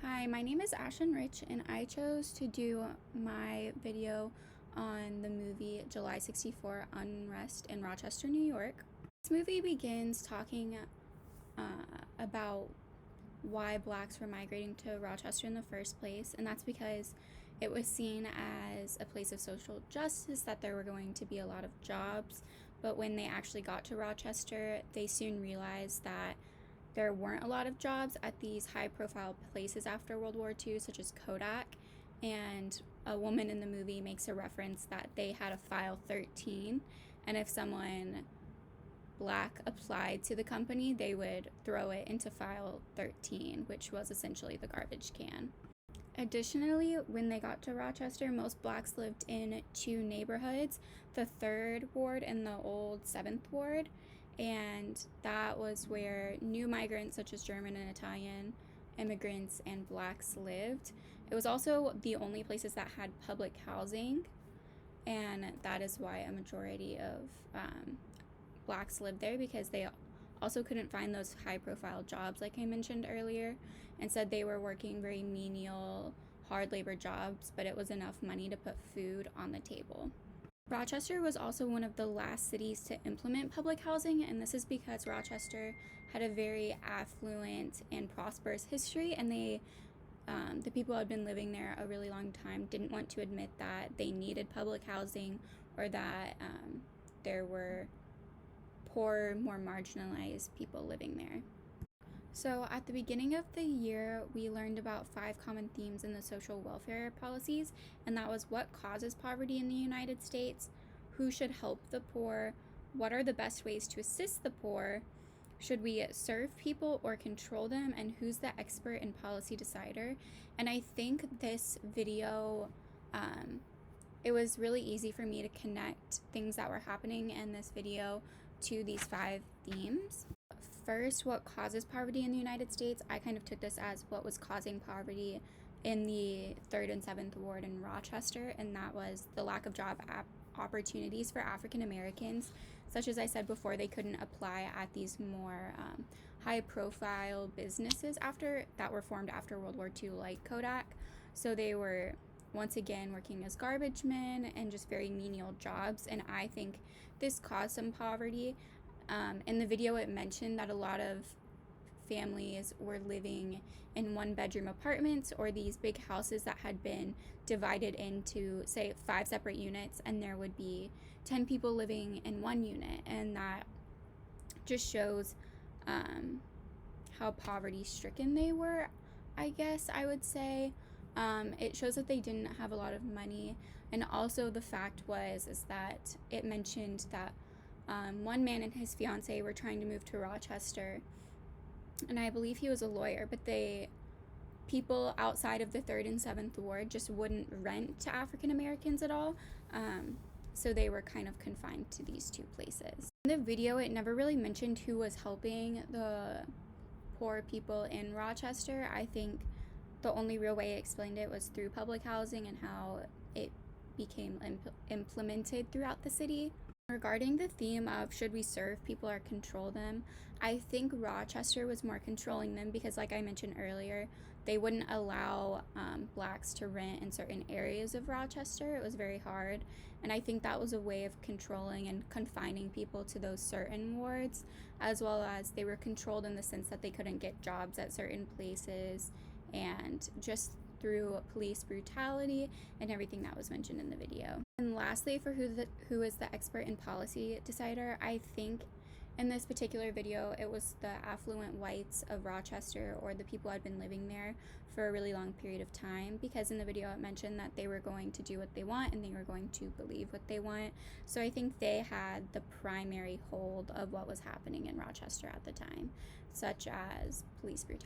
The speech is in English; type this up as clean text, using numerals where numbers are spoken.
Hi, my name is Ashlen Reich, and I chose to do my video on the movie July 64 Unrest in Rochester, New York. This movie begins talking uh, about why blacks were migrating to Rochester in the first place, and that's because it was seen as a place of social justice, that there were going to be a lot of jobs. But when they actually got to Rochester, they soon realized that there weren't a lot of jobs at these high profile places after World War II, such as Kodak. And a woman in the movie makes a reference that they had a file 13, and if someone black applied to the company, they would throw it into file 13, which was essentially the garbage can. Additionally, when they got to Rochester, most blacks lived in two neighborhoods, the 3rd Ward and the old 7th Ward, and that was where new migrants such as German and Italian immigrants and blacks lived. It was also the only places that had public housing, and that is why a majority of blacks lived there, because they also couldn't find those high profile jobs like I mentioned earlier, and said they were working very menial, hard labor jobs, but it was enough money to put food on the table. Rochester was also one of the last cities to implement public housing, and this is because Rochester had a very affluent and prosperous history, and the people who had been living there a really long time didn't want to admit that they needed public housing, or that there were poor, more marginalized people living there. So at the beginning of the year, we learned about 5 common themes in the social welfare policies, and that was what causes poverty in the United States, who should help the poor, what are the best ways to assist the poor, should we serve people or control them, and who's the expert and policy decider. And I think this video, it was really easy for me to connect things that were happening in this video to these 5 themes. First, what causes poverty in the United States? I kind of took this as what was causing poverty in the 3rd and 7th Ward in Rochester, and that was the lack of job opportunities for African Americans. Such as I said before, they couldn't apply at these more high profile businesses that were formed after World War II, like Kodak. So they were once again working as garbage men and just very menial jobs, and I think this caused some poverty. In the video, it mentioned that a lot of families were living in 1-bedroom apartments, or these big houses that had been divided into, say, 5 separate units, and there would be 10 people living in one unit, and that just shows how poverty stricken they were, I guess I would say. It shows that they didn't have a lot of money, and also the fact is that it mentioned that one man and his fiance were trying to move to Rochester, and I believe he was a lawyer, but people outside of the 3rd and 7th Ward just wouldn't rent to African Americans at all, so they were kind of confined to these 2 places. In the video, it never really mentioned who was helping the poor people in Rochester. I think the only real way it explained it was through public housing and how it became implemented throughout the city. Regarding the theme of should we serve people or control them, I think Rochester was more controlling them, because like I mentioned earlier, they wouldn't allow blacks to rent in certain areas of Rochester. It was very hard, and I think that was a way of controlling and confining people to those certain wards, as well as they were controlled in the sense that they couldn't get jobs at certain places, and just through police brutality and everything that was mentioned in the video. And lastly, for who is the expert and policy decider, I think in this particular video, it was the affluent whites of Rochester, or the people who had been living there for a really long period of time, because in the video it mentioned that they were going to do what they want and they were going to believe what they want. So I think they had the primary hold of what was happening in Rochester at the time, such as police brutality.